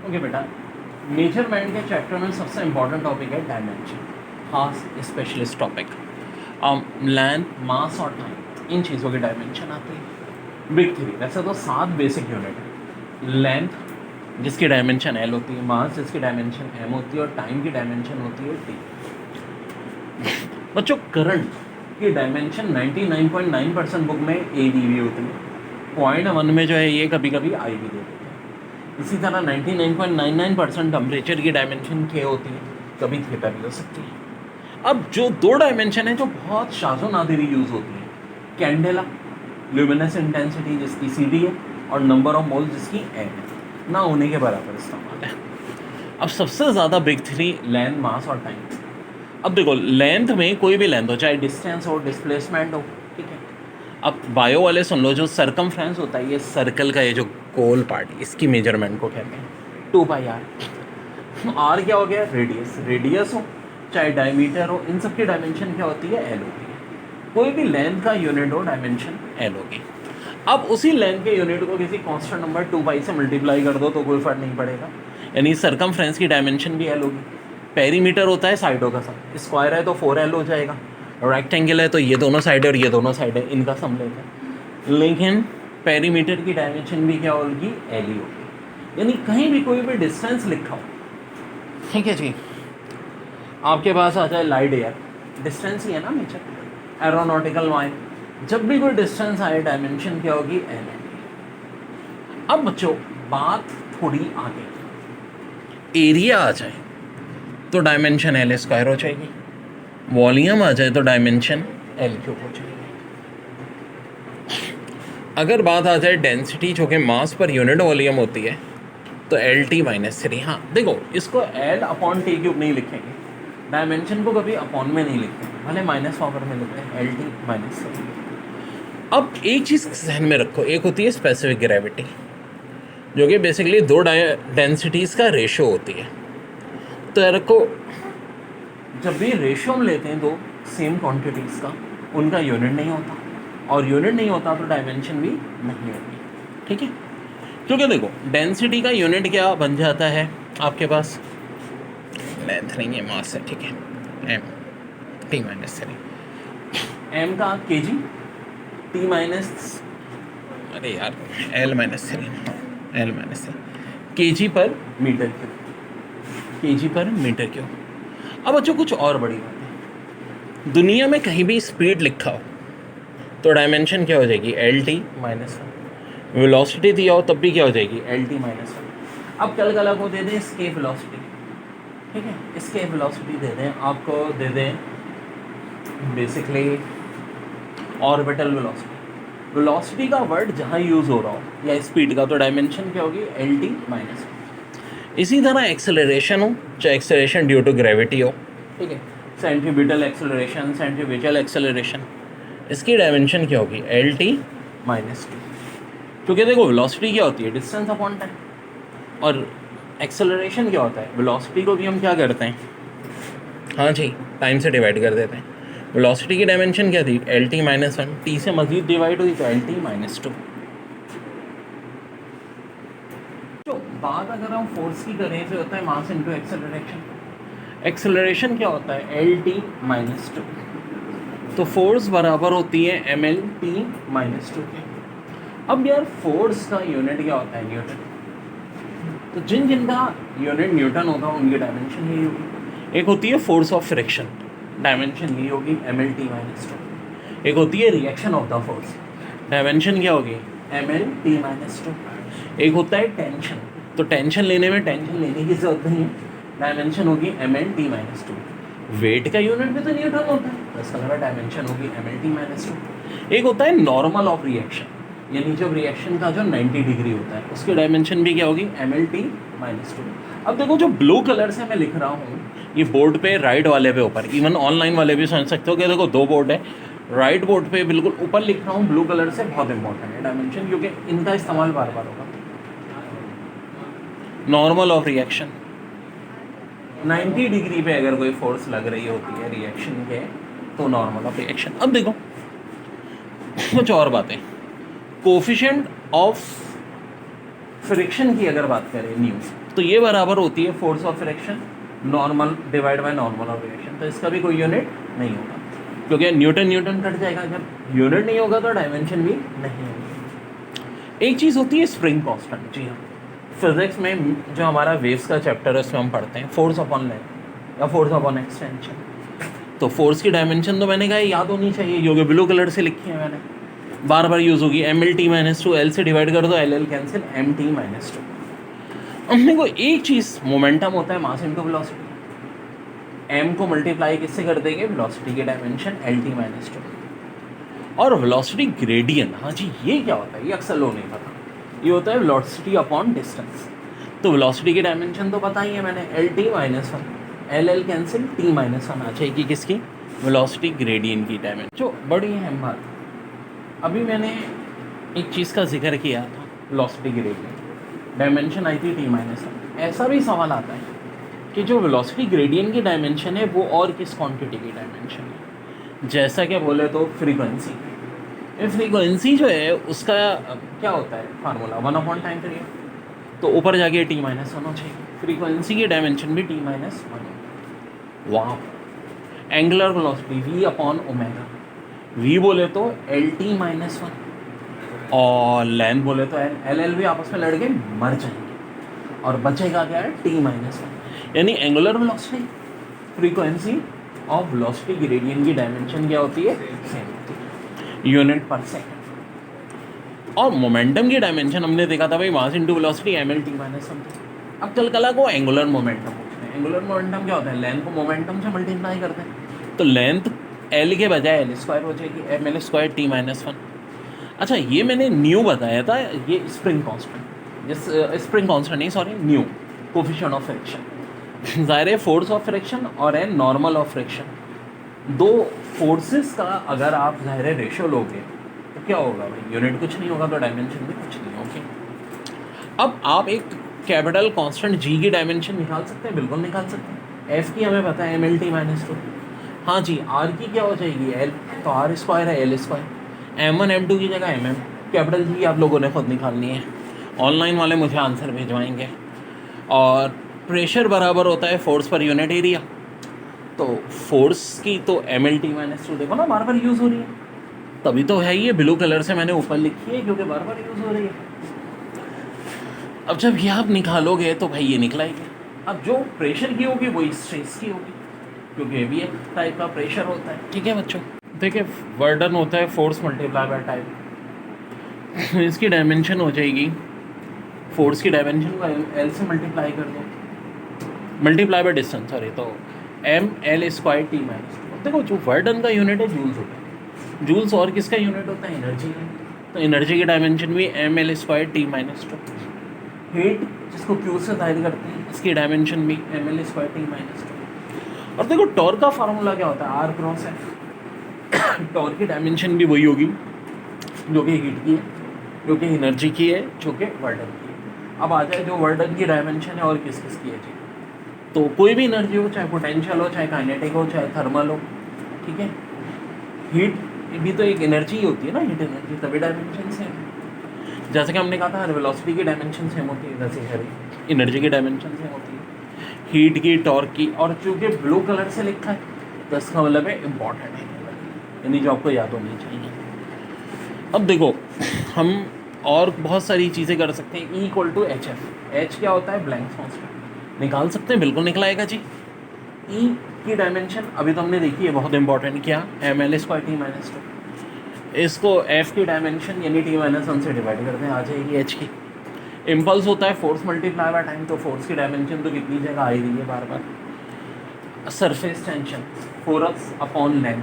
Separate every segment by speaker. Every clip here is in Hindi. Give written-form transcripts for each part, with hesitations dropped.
Speaker 1: ओके बेटा, मेजरमेंट के चैप्टर में सबसे इम्पोर्टेंट टॉपिक है डायमेंशन, खास स्पेशलिस्ट टॉपिक। लेंथ, मास और टाइम, इन चीज़ों की डायमेंशन आती है। बिग थ्री, वैसे तो 7 बेसिक यूनिट है। लेंथ जिसकी डायमेंशन एल होती है, मास जिसकी डायमेंशन एम होती है और टाइम की डायमेंशन होती है टी। बच्चों करंट की डायमेंशन 99.9% बुक में ए डी वी होती है, 0.1 में जो है ये कभी कभी आई भी देते हैं। इसी तरह 99.99% टेम्परेचर की डायमेंशन के होती है, कभी थीटा भी हो सकती है। अब जो दो डायमेंशन है जो बहुत शाज़ो नादिरी यूज़ होती है, कैंडेला, ल्यूमिनस इंटेंसिटी जिसकी सी डी है और नंबर ऑफ मोल जिसकी एन है, ना होने के बराबर इस्तेमाल है। अब सबसे ज़्यादा बिग थ्री लेंथ, मास और टाइम। अब देखो लेंथ में कोई भी लेंथ हो, चाहे डिस्टेंस हो, डिस्प्लेसमेंट हो, ठीक है। अब बायो वाले सुन लो, जो सरकमफ्रेंस होता है, ये सर्कल का ये जो गोल पार्ट, इसकी मेजरमेंट को कहते हैं 2πr। आर क्या हो गया? रेडियस। रेडियस हो चाहे डायमीटर हो, इन सब की डायमेंशन क्या होती है? एल होती है। कोई भी लेंथ का यूनिट हो, डायमेंशन एल होगी। अब उसी लेंथ के यूनिट को किसी कांस्टेंट नंबर 2π से मल्टीप्लाई कर दो तो कोई फर्क नहीं पड़ेगा, यानी सरकमफ्रेंस की डायमेंशन भी एल होगी। पेरीमीटर होता है साइडों का सम, स्क्वायर है तो 4l हो जाएगा, रेक्टेंगल है तो ये दोनों साइड और ये दोनों साइड है, इनका सम लेते हैं। लेकिन पेरीमीटर की डायमेंशन भी क्या होगी? एल ही होगी। यानी कहीं भी कोई भी डिस्टेंस लिखा हो, ठीक है जी, आपके पास आ जाए लाइट ईयर, डिस्टेंस ही है ना मेजर, एरोनॉटिकल माइल, जब भी कोई डिस्टेंस आए डायमेंशन क्या होगी? एल है। अब बच्चों बात थोड़ी आगे, एरिया आ जाए तो डायमेंशन एल स्क्वायर हो जाएगी, वॉल्यूम आ जाए तो डायमेंशन एल क्यूब हो जाएगी। अगर बात आ जाए डेंसिटी जो कि मास पर यूनिट वॉल्यूम होती है तो एल टी माइनस 3। हाँ देखो, इसको एल अपॉन टी क्यूब नहीं लिखेंगे, डायमेंशन को कभी अपॉन में नहीं लिखते, भले माइनस पावर में लिखते हैं, एल टी माइनस 3। अब एक चीज़ जहन में रखो, एक होती है स्पेसिफिक ग्रेविटी, जो कि बेसिकली दो डेंसिटीज़ का रेशो होती है। तो यार को जब भी रेशो हम लेते हैं दो सेम क्वांटिटीज़ का, उनका यूनिट नहीं होता, और यूनिट नहीं होता तो डायमेंशन भी नहीं होगी, ठीक है। क्योंकि देखो डेंसिटी का यूनिट क्या बन जाता है आपके पास? लेंथ नहीं है, मास है, ठीक है, एम टी माइनस 3। एम का के जी, टी माइनस, अरे यार एल माइनस 3, एल माइनस 3 के जी पर मीटर क्यूब, के जी पर मीटर क्यूब। अब बच्चों कुछ और बड़ी बात है, दुनिया में कहीं भी स्पीड लिखा हो तो डायमेंशन क्या हो जाएगी? L T minus 1। वेलोसिटी दिया हो तब भी क्या हो जाएगी? L T minus 1। अब कल कल को दे दें स्केप वेलोसिटी, ठीक है, स्केप वेलोसिटी दे दें आपको, दे दें बेसिकली ऑर्बिटल वेलोसिटी। वेलोसिटी का वर्ड जहाँ यूज़ हो रहा हो या स्पीड का, तो डायमेंशन क्या होगी? L T minus 1। इसी तरह एक्सेलरेशन हो, चाहे एक्सेलरेशन ड्यू टू ग्रेविटी हो, ठीक है, सेंट्रीब्यूटल एक्सेलरेशन, सेंट्रीफ्यूगल एक्सेलरेशन, इसकी डायमेंशन क्या होगी? L T minus 2। क्योंकि देखो वेलोसिटी क्या होती है? डिस्टेंस अपॉन टाइम, और एक्सेलरेशन क्या होता है? वेलोसिटी को भी हम क्या करते हैं? हाँ जी, टाइम से डिवाइड कर देते हैं। वेलोसिटी की डायमेंशन क्या थी? एल टी माइनस 1, टी से मजीद डिवाइड हुई तो एल टी माइनस 2। तो बात अगर हम फोर्स की करें तो होता है मास इनटू एक्सेलरेशन। एक्सेलरेशन क्या होता है? L T minus 2। तो फोर्स बराबर होती है एम एल टी माइनस 2 के। अब यार फोर्स का यूनिट क्या होता है? न्यूटन। तो जिन जिनका यूनिट न्यूटन होगा उनकी डायमेंशन यही होगी। एक होती है फोर्स ऑफ फ्रिक्शन, डायमेंशन यही होगी एम एल टी माइनस 2। एक होती है reaction of the force, dimension क्या होगी? M L T minus 2। एक होता है टेंशन, तो टेंशन लेने में टेंशन लेने की जरूरत नहीं है, डायमेंशन होगी M L T minus 2। Weight का यूनिट भी तो न्यूटन होता है, तो इसका मतलब डायमेंशन होगी एम एल टी माइनस 2। एक होता है नॉर्मल ऑफ रिएक्शन, यानी जब रिएक्शन का जो 90 डिग्री होता है उसकी डायमेंशन भी क्या होगी? M L T minus 2। अब देखो जो ब्लू कलर से मैं लिख रहा हूँ, ये बोर्ड पे राइट वाले पे ऊपर, इवन ऑनलाइन वाले भी समझ सकते हो कि देखो दो बोर्ड है, राइट बोर्ड पे बिल्कुल ऊपर लिख रहा हूँ ब्लू कलर से, बहुत इंपॉर्टेंट है डायमेंशन, क्योंकि इनका इस्तेमाल बार बार होगा। नॉर्मल ऑफ रिएक्शन, 90 डिग्री पे अगर कोई फोर्स लग रही होती है रिएक्शन के, तो नॉर्मल ऑफ रिएक्शन। अब देखो कुछ और बातें, कोफिशिएंट ऑफ फ्रिक्शन की अगर बात करें न्यू, तो ये बराबर होती है force of friction normal divide by normal of reaction. तो इसका भी कोई यूनिट नहीं होगा, क्योंकि न्यूटन न्यूटन कट जाएगा, जब यूनिट नहीं होगा तो डायमेंशन भी नहीं होगी। एक चीज़ होती है स्प्रिंग कांस्टेंट। जी हाँ, फिजिक्स में जो हमारा वेव्स का चैप्टर है उसमें हम पढ़ते हैं फोर्स अपॉन लेंथ या फोर्स अपॉन एक्सटेंशन। तो फोर्स की डायमेंशन तो मैंने कहा याद होनी चाहिए, क्योंकि ब्लू कलर से लिखी है मैंने, बार बार यूज़ होगी। M L T minus two, L से डिवाइड कर दो, L L cancel, M T minus two. हमने को एक चीज़ मोमेंटम होता है मास इनटू वेलोसिटी, एम को मल्टीप्लाई किससे कर देंगे, वेलोसिटी की dimension L T minus two. और वेलोसिटी ग्रेडियंट, हाँ जी ये क्या होता है, ये अक्सर लोग नहीं पता, ये होता है वेलोसिटी अपॉन डिस्टेंस। तो वेलोसिटी की डायमेंशन तो पता ही है मैंने, L T minus one, L L cancel, T minus one आ जाएगी किसकी, वेलोसिटी ग्रेडियंट की डायमेंशन। जो बड़ी अहम बात, अभी मैंने एक चीज़ का जिक्र किया था, वेलोसिटी ग्रेडियंट डायमेंशन आई थी टी माइनस वन। ऐसा भी सवाल आता है कि जो वेलोसिटी ग्रेडियंट की डायमेंशन है वो और किस क्वांटिटी की डायमेंशन है, जैसा कि बोले तो फ्रीक्वेंसी। फ्रीक्वेंसी जो है उसका क्या होता है formula, one upon time period, तो ऊपर जाके टी माइनस वन हो जाएगी, फ्रीक्वेंसी की डायमेंशन भी टी माइनस वन। वाह, angular velocity V upon omega, V बोले तो एल टी माइनस वन, और लेंथ बोले तो एल एल भी आपस में लड़ के मर जाएंगे, और बचेगा क्या है, टी माइनस वन। यानी angular velocity frequency of velocity gradient की डायमेंशन क्या होती है, सेम होती है, यूनिट पर सेकंड। और मोमेंटम की डायमेंशन हमने देखा था भाई mass into velocity M L T minus something. अब कल कला को एंगुलर मोमेंटम पूछते हैं। एंगुलर मोमेंटम क्या होता है, लेंथ को मोमेंटम से मल्टीप्लाई करते हैं, तो लेंथ एल के बजाय एल स्क्वायर हो जाएगी, M L square T minus one. अच्छा, ये मैंने न्यू बताया था, ये स्प्रिंग कांस्टेंट, जिस स्प्रिंग कांस्टेंट नहीं sorry mu coefficient of friction. ज़ाहिर है फोर्स ऑफ फ्रिक्शन और है नॉर्मल ऑफ फ्रिक्शन, दो फोर्सेस का अगर आप ज़ाहिर है रेशो लोगे तो क्या होगा भाई, यूनिट कुछ नहीं होगा तो डायमेंशन भी कुछ नहीं होगी। अब आप एक कैपिटल कांस्टेंट जी की डायमेंशन निकाल सकते हैं, बिल्कुल निकाल सकते हैं। एफ की हमें पता है M L T minus two, हाँ जी। आर की क्या हो जाएगी, एल, तो आर स्क्वायर है L square, M one M two की जगह एम एम, कैपिटल जी आप लोगों ने खुद निकालनी है, ऑनलाइन वाले मुझे आंसर भिजवाएंगे। और प्रेशर बराबर होता है फोर्स पर यूनिट एरिया, तो फोर्स की तो M L T minus two देखो ना बार बार यूज़ हो रही है, तभी तो है ये ब्लू कलर से मैंने ऊपर लिखी है, क्योंकि बार बार यूज़ हो रही है। अब जब ये आप निकालोगे तो भाई ये निकलाएगी। अब जो प्रेशर की होगी वही स्ट्रेस की होगी, क्योंकि ये भी एक टाइप का प्रेशर होता है। ठीक है बच्चों, देखिए वर्डन होता है फोर्स मल्टीप्लाई बाय टाइम, इसकी डायमेंशन हो जाएगी, फोर्स की डायमेंशन को एल से मल्टीप्लाई कर दो, मल्टीप्लाई बाय डिस्टेंस सॉरी, तो M L square T minus two. देखो जो वर्डन का यूनिट है जूल्स होता है, जूल्स और किसका यूनिट होता है, एनर्जी है, तो एनर्जी की डायमेंशन भी M L square T minus two. Heat जिसको क्यू से जाहिर करते हैं, इसकी डायमेंशन भी M L square T minus two. और देखो टॉर्क का फार्मूला क्या होता है, आर क्रॉस एफ। टॉर्क की डायमेंशन भी वही होगी जो कि हीट की है, जो कि एनर्जी की है, जो कि वर्डन की है। अब आ जाए जो वर्डन की डायमेंशन है और किस किस की है जी, तो कोई भी एनर्जी हो, चाहे पोटेंशियल हो, चाहे काइनेटिक हो, चाहे थर्मल हो, ठीक है। हीट भी तो एक एनर्जी ही होती है ना, हीट एनर्जी, तभी डायमेंशन सेम है। जैसे कि हमने कहा था हर वेलोसिटी की डायमेंशन सेम होती है, वैसे हर एनर्जी की डायमेंशन सेम होती है, हीट की, टॉर्क की। और चूँकि ब्लू कलर से लिखा है तो इसका मतलब है इम्पॉर्टेंट है, यानी जो आपको याद होनी चाहिए। अब देखो हम और बहुत सारी चीज़ें कर सकते हैं। E equal to H F, H क्या होता है, ब्लैंक कांस्टेंट, निकाल सकते हैं, बिल्कुल निकलाएगा जी। ई की डायमेंशन अभी तो हमने देखी है, बहुत इंपॉर्टेंट, क्या, M L square T minus two. इसको एफ की डायमेंशन यानी टी माइनस वन से डिवाइड करते हैं, आ जाएगी एच की। इम्पल्स होता है फोर्स मल्टीप्लाई बाय टाइम, तो फोर्स की डायमेंशन तो कितनी जगह आ ही रही है बार बार। Surface tension force upon length,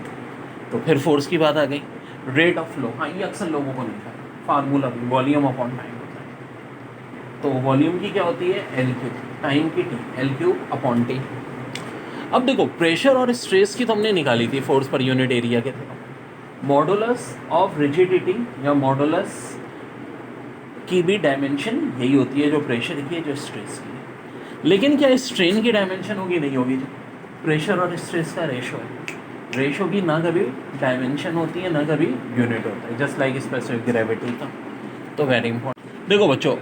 Speaker 1: तो फिर फोर्स की बात आ गई। रेट ऑफ फ्लो, हाँ ये अक्सर लोगों को नहीं था, फार्मूला भी वॉल्यूम अपॉन टाइम होता है, तो वॉल्यूम की क्या होती है, एल क्यू, टाइम की T, L Q upon T. अब देखो प्रेशर और स्ट्रेस की तो हमने निकाली थी फोर्स पर यूनिट एरिया के थे। मॉडुलस ऑफ रिजिडिटी या मॉडुलस की भी डायमेंशन यही होती है, जो प्रेशर की है, जो स्ट्रेस की है। लेकिन क्या स्ट्रेन की डायमेंशन होगी, नहीं होगी। जो प्रेशर और स्ट्रेस का रेशो है, रेशो की ना कभी डायमेंशन होती है ना कभी यूनिट होता है, जस्ट लाइक स्पेसिफिक ग्रेविटी का। तो वेरी इंपॉर्टेंट। देखो बच्चों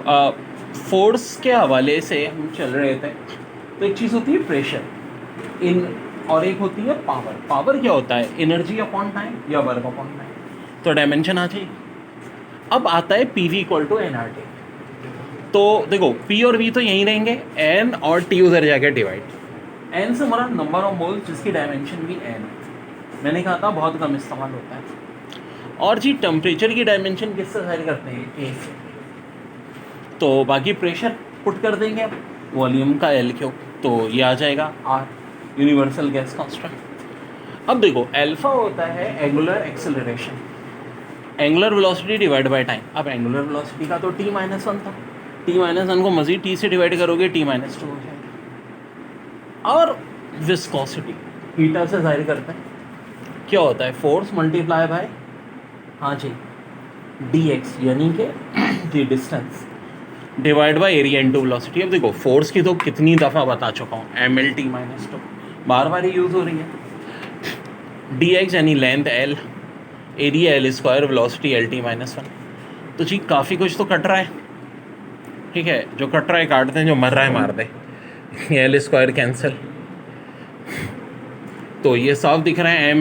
Speaker 1: फोर्स के हवाले से हम चल रहे थे, तो एक चीज़ होती है प्रेशर इन, और एक होती है पावर। पावर क्या होता है? एनर्जी अपॉन टाइम या वर्क अपॉन टाइम। तो डायमेंशन आ जाएगी। अब आता है P V equal to N R T. तो देखो पी और वी तो यहीं रहेंगे, एन और टी उधर जाके डिवाइड। एन से हमारा नंबर ऑफ मोल्स जिसकी डायमेंशन भी एन, मैंने कहा था बहुत कम इस्तेमाल होता है। और जी टेम्परेचर की डायमेंशन किससे जाहिर करते हैं? ए से। तो बाकी प्रेशर पुट कर देंगे अब, वॉल्यूम का एल क्यू, तो ये आ जाएगा आर, यूनिवर्सल गैस कांस्टेंट। अब देखो अल्फा होता है angular acceleration, angular velocity divide by time. अब एंगुलर वेलोसिटी का तो t-1 था, t-1 को मज़ीद t से डिवाइड करोगे t-2 हो जाएगा। और विस्कोसिटी हीटा से जाहिर करते हैं, क्या होता है? फोर्स मल्टीप्लाई बाय, हाँ जी, dx, यानी कि जी distance divide by area into velocity. अब देखो फोर्स की तो कितनी दफ़ा बता चुका हूँ, ml/t-2 बार बार ही यूज़ हो रही है। dx यानी length l, area L square, velocity LT-1। तो जी काफ़ी कुछ तो कट रहा है, ठीक है, जो कट रहा है काटते हैं, जो मर रहा है मार दे। एल स्क्वायर कैंसिल, तो ये साफ दिख रहा है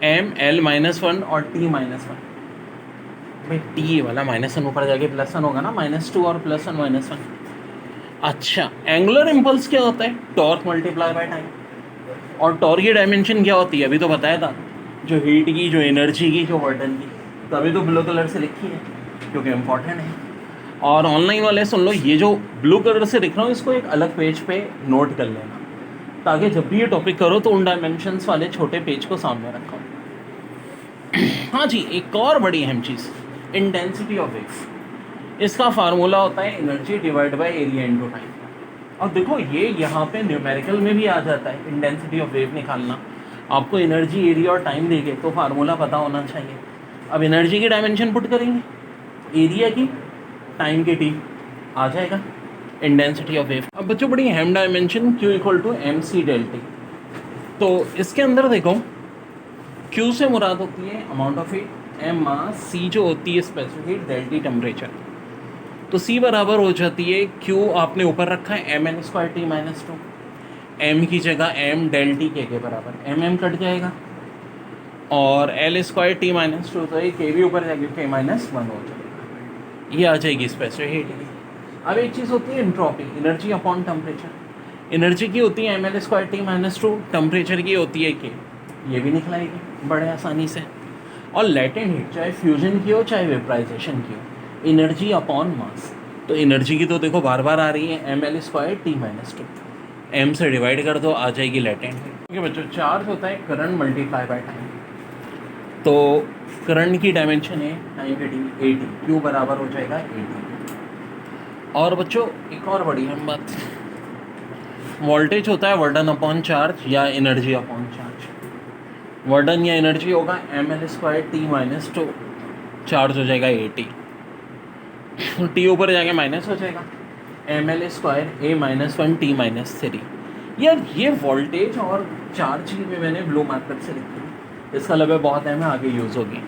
Speaker 1: ML-1 और T-1। भाई टी वाला -1 ऊपर जाके +1 होगा ना, -2 और +1 -1। अच्छा, एंगुलर इम्पल्स क्या होता है? Torque multiply by time. और टॉर्क की डायमेंशन क्या होती है? अभी तो बताया था, जो हीट की, जो एनर्जी की, जो वर्डन की। तभी तो ब्लू कलर से लिखी है क्योंकि इम्पॉर्टेंट है। और ऑनलाइन वाले सुन लो, ये जो ब्लू कलर से लिख रहा हूँ इसको एक अलग पेज पे नोट कर लेना, ताकि जब भी ये टॉपिक करो तो उन डायमेंशंस वाले छोटे पेज को सामने रखो। हाँ जी, एक और बड़ी अहम चीज़, इंटेंसिटी ऑफ वेव। इसका फार्मूला होता है energy divide by area into time. और देखो ये यहाँ पे न्यूमेरिकल में भी आ जाता है, इंटेंसिटी ऑफ वेव निकालना। आपको एनर्जी, एरिया और टाइम देंगे तो फार्मूला पता होना चाहिए। अब एनर्जी की डायमेंशन पुट करेंगे, एरिया की, टाइम की टी, आ जाएगा इंटेंसिटी ऑफ वेव। अब बच्चों बड़ी अहम dimension Q equal to mc∆T। तो इसके अंदर देखो Q से मुराद होती है amount of heat, m mass, C जो होती है स्पेसिफिक हीट, ∆T टेम्परेचर। तो C बराबर हो जाती है Q, आपने ऊपर रखा है mn²T-2, m की जगह m∆T के बराबर, m कट जाएगा, और L²T-2, तो ये K भी ऊपर जाएगी, K-1 हो जाएगा। ये आ जाएगी स्पेसिफिक हीट। अब एक चीज़ होती है entropy, energy upon temperature. Energy की होती है ml²T-2, टेम्परेचर की होती है K। ये भी निकलाएगी बड़े आसानी से। और लेटेंट हीट, चाहे फ्यूजन की हो चाहे वेपराइजेशन की हो, एनर्जी अपॉन मास। तो एनर्जी की तो देखो बार बार आ रही है ml²T-2, m से डिवाइड कर दो, आ जाएगी लेटेंट हीट। ओके बच्चों, चार्ज होता है करंट मल्टीप्लाई बाय टाइम। तो करंट की डायमेंशन है टाइम के टी, AT, Q बराबर हो जाएगा AT। और बच्चों एक और बड़ी अहम बात, वोल्टेज होता है वर्डन अपॉन चार्ज या एनर्जी अपॉन चार्ज। वर्डन या एनर्जी होगा ml²T-2, चार्ज हो जाएगा AT, T ऊपर जाके माइनस हो जाएगा, ml²A-1T-3। यार ये वोल्टेज और चार्ज की भी मैंने ब्लू मार्कर से लिखी है, इसका मतलब बहुत अहम है, आगे यूज़ होगी।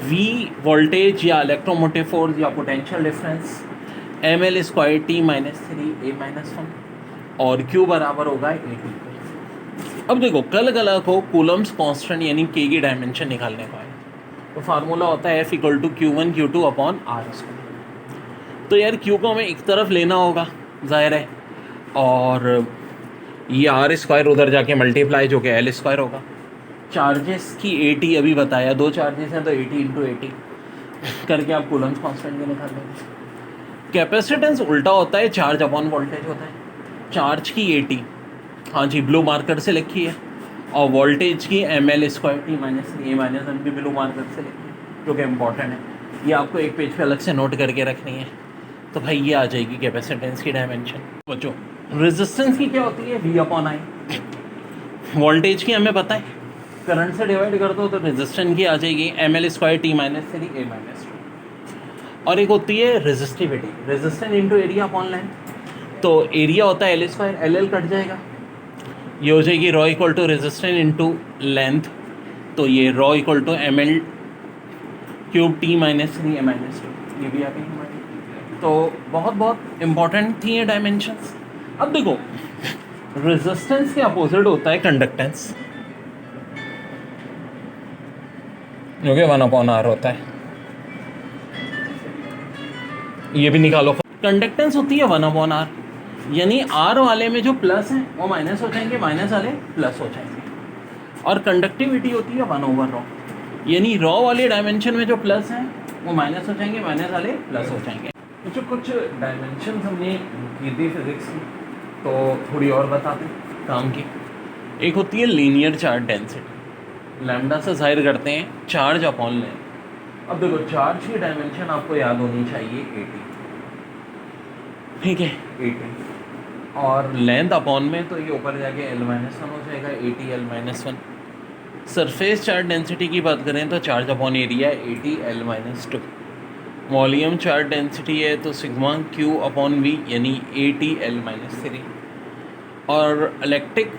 Speaker 1: V वोल्टेज या इलेक्ट्रोमोटिव फोर्स या पोटेंशियल डिफरेंस, ml²T-3A-1, और Q बराबर होगा AT। अब देखो कल को कूलम्स कांस्टेंट यानी K की डायमेंशन निकालने को है, तो फार्मूला होता है F equal to Q1 Q2 upon R²। तो यार Q को हमें एक तरफ लेना होगा जाहिर है, और ये R² उधर जाके मल्टीप्लाई जो कि L² होगा। चार्जेस की AT अभी बताया, 2 चार्जेस हैं तो AT इंटू AT करके आप कूलम्स कांस्टेंट के निकाल लेंगे। कैपेसिटेंस उल्टा होता है, चार्ज अपॉन वोल्टेज होता है। चार्ज की AT, हाँ जी, ब्लू मार्कर से लिखी है, और वोल्टेज की ml²T-3A-1 भी ब्लू मार्कर से लिखी है, जो कि इम्पॉर्टेंट है। ये आपको एक पेज पे अलग से नोट करके रखनी है। तो भाई ये आ जाएगी कैपेसिटेंस की डायमेंशन। बच्चों रेजिस्टेंस की क्या होती है? V/I। वोल्टेज की हमें पता है, करंट से डिवाइड कर दो तो रेजिस्टेंस की आ जाएगी ml²T-3A-2। और एक होती है resistivity, resistance into area upon length. तो एरिया होता है L², LL कट जाएगा, ये हो जाएगी ρ equal to resistance into length. तो ये ρ इक्वल टू ml³ T-3A-2, ये भी आ गई हमारी। तो बहुत बहुत इम्पोर्टेंट थी ये डायमेंशंस। अब देखो रेजिस्टेंस के अपोजिट होता है कंडक्टेंस, जो कि 1/r होता है। ये भी निकालो। कंडक्टेंस होती है 1/r, यानी r वाले में जो प्लस है वो माइनस हो जाएंगे, माइनस वाले प्लस हो जाएंगे। और कंडक्टिविटी होती है 1/ρ, यानी रॉ वाले डायमेंशन में जो प्लस है वो माइनस हो जाएंगे, माइनस वाले प्लस हो जाएंगे। जो कुछ डायमेंशन हमने की थी फिजिक्स की, तो थोड़ी और बताते काम की। एक होती है लीनियर चार्ज डेंसिटी, लैम्डा से जाहिर करते हैं चार्ज अपॉन लेंथ। अब देखो चार्ज की डायमेंशन आपको याद होनी चाहिए 80, ठीक है 80, और लेंथ अपॉन में तो ये ऊपर जाके L-1 हो जाएगा 80 L-1। सरफेस चार्ज डेंसिटी की बात करें तो charge upon area 80 L-2। Volume charge density है तो सिग्मा Q अपॉन V यानी 80 L-3। और इलेक्ट्रिक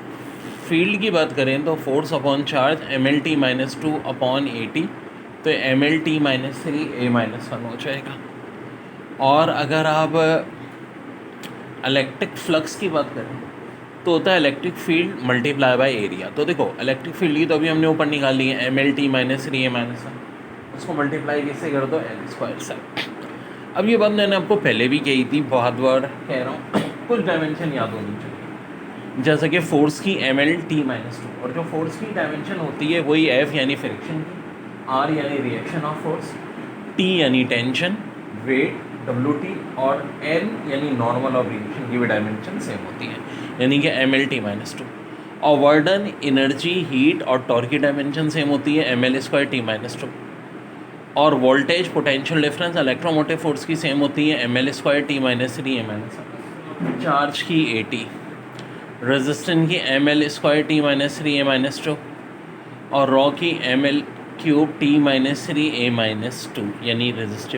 Speaker 1: फील्ड की बात करें तो force upon charge MLT-2 upon 80, तो MLT-3 A-1 हो जाएगा। और अगर आप इलेक्ट्रिक फ्लक्स की बात करें तो होता है electric field multiply by area. तो देखो इलेक्ट्रिक फील्ड की तो अभी हमने ऊपर निकाल ली है MLT-3 A-1, उसको मल्टीप्लाई कैसे कर दो L² से। अब ये बात मैंने आपको पहले भी कही थी, बहुत बार कह रहा हूँ, कुछ डायमेंशन याद होनी चाहिए। जैसे कि फोर्स की MLT-2, और जो फोर्स की डायमेंशन होती है वही F यानी फ्रिक्शन की, R यानी रिएक्शन ऑफ फोर्स, T यानी टेंशन, वेट WT, और N यानी नॉर्मल ऑफ रिएक्शन की भी डायमेंशन सेम होती है, यानी कि MLT-2। और वर्डन, एनर्जी, हीट और टॉर्क की डायमेंशन सेम होती है ML²T-2। और voltage, potential difference, electromotive force की सेम होती है ML²T-3 A-। चार्ज की 80, रेजिस्टेंस की ML²T-3 A-2, और रॉ की ML³ T-3 A-2 यानी रेजिस्टिव